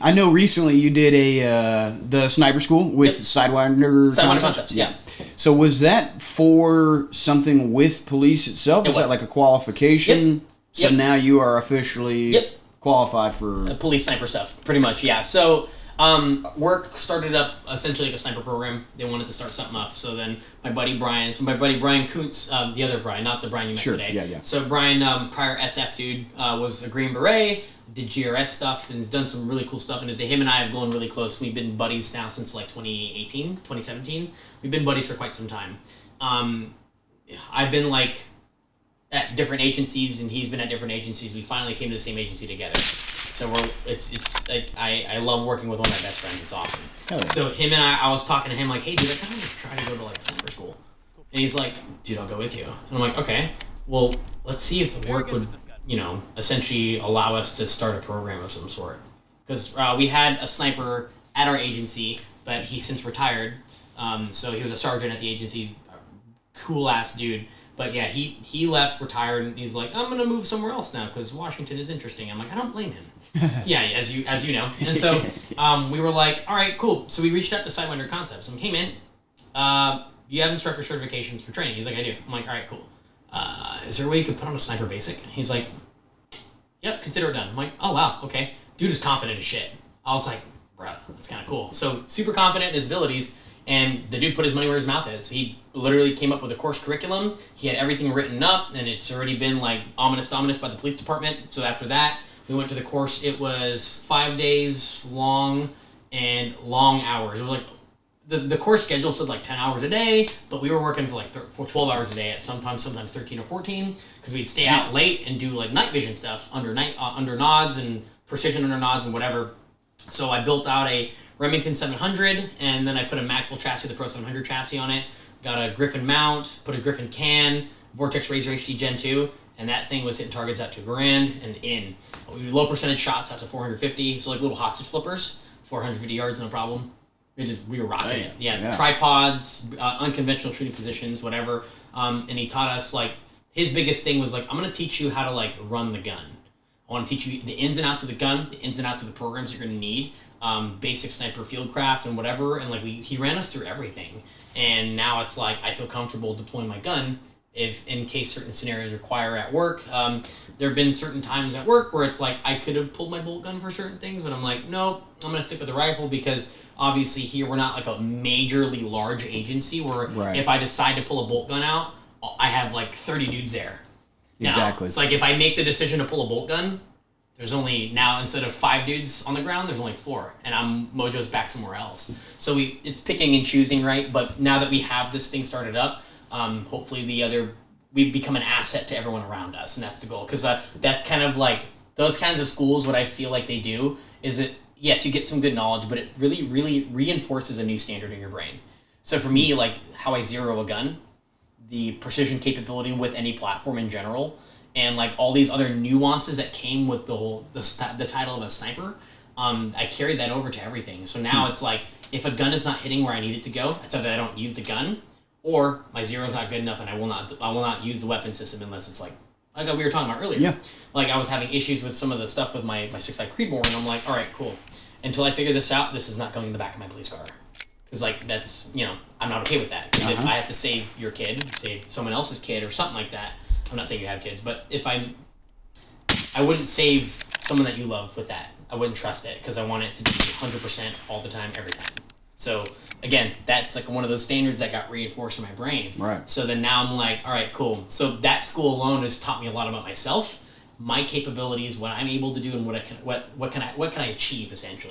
I know recently you did the sniper school with Sidewinder Concepts. Yeah. So was that for something with police itself? Is that like a qualification? Yep. So now you are officially qualified for police sniper stuff, pretty much. Yeah. So work started up essentially like a sniper program. They wanted to start something up. So then my buddy Brian Kuntz, the other Brian, not the Brian you met today. Yeah. So Brian, prior SF dude, was a Green Beret, did GRS stuff, and has done some really cool stuff. And him and I have grown really close. We've been buddies now since like 2017. We've been buddies for quite some time. I've been like at different agencies, and he's been at different agencies. We finally came to the same agency together. So I love working with one of my best friends. It's awesome. So him and I was talking to him like, hey dude, I kind of want to try to go to like sniper school. And he's like, dude, I'll go with you. And I'm like, okay, well, let's see if work would, essentially allow us to start a program of some sort. Because we had a sniper at our agency, but he's since retired. So he was a sergeant at the agency, cool ass dude. But yeah, he left, retired, and he's like, I'm gonna move somewhere else now because Washington is interesting. I'm like, I don't blame him. Yeah, as you know. And so we were like, all right, cool. So we reached out to Sidewinder Concepts and came in. You have instructor certifications for training? He's like, I do. I'm like, all right, cool. Is there a way you could put on a sniper basic? He's like, yep, consider it done. I'm like, oh wow, okay. Dude is confident as shit. I was like, bruh, that's kind of cool. So super confident in his abilities. And the dude put his money where his mouth is. He literally came up with a course curriculum. He had everything written up, and it's already been like ominous by the police department. So after that, we went to the course. It was 5 days long and long hours. It was like the course schedule said like 10 hours a day, but we were working for 12 hours a day at sometimes 13 or 14 because we'd stay out late and do like night vision stuff under nods and precision under nods and whatever. So I built out a Remington 700, and then I put a Magpul chassis, the Pro 700 chassis on it, got a Griffin mount, put a Griffin can, Vortex Razor HD Gen 2, and that thing was hitting targets at $2,000 and in. We low percentage shots up to 450, so like little hostage flippers, 450 yards, no problem. We were rocking it. Yeah, tripods, unconventional shooting positions, whatever. And he taught us, like, his biggest thing was like, I'm going to teach you how to like run the gun. I want to teach you the ins and outs of the gun, the ins and outs of the programs you're going to need. Basic sniper fieldcraft and whatever, and like he ran us through everything. And now it's like I feel comfortable deploying my gun if in case certain scenarios require at work. There have been certain times at work where it's like I could have pulled my bolt gun for certain things, but I'm like, nope, I'm gonna stick with the rifle because obviously here we're not like a majorly large agency where if I decide to pull a bolt gun out, I have like 30 dudes there. Exactly. Now, it's like if I make the decision to pull a bolt gun, there's only now instead of 5 dudes on the ground, there's only 4, and Mojo's back somewhere else. So it's picking and choosing, right? But now that we have this thing started up, hopefully we become an asset to everyone around us, and that's the goal. Because that's kind of like those kinds of schools. What I feel like they do is that yes, you get some good knowledge, but it really, really reinforces a new standard in your brain. So for me, like how I zero a gun, the precision capability with any platform in general. And like all these other nuances that came with the title of a sniper, I carried that over to everything. So now it's like if a gun is not hitting where I need it to go, it's either I don't use the gun, or my zero's not good enough, and I will not use the weapon system unless it's like we were talking about earlier. Yeah. Like I was having issues with some of the stuff with my 6.5 Creedmoor, and I'm like, all right, cool. Until I figure this out, this is not going in the back of my police car. Because like that's I'm not okay with that. Because if I have to save your kid, save someone else's kid, or something like that. I'm not saying you have kids, but if I wouldn't save someone that you love with that. I wouldn't trust it because I want it to be 100% all the time, every time. So again, that's like one of those standards that got reinforced in my brain. Right. So then now I'm like, all right, cool. So that school alone has taught me a lot about myself, my capabilities, what I'm able to do, and what can I achieve essentially.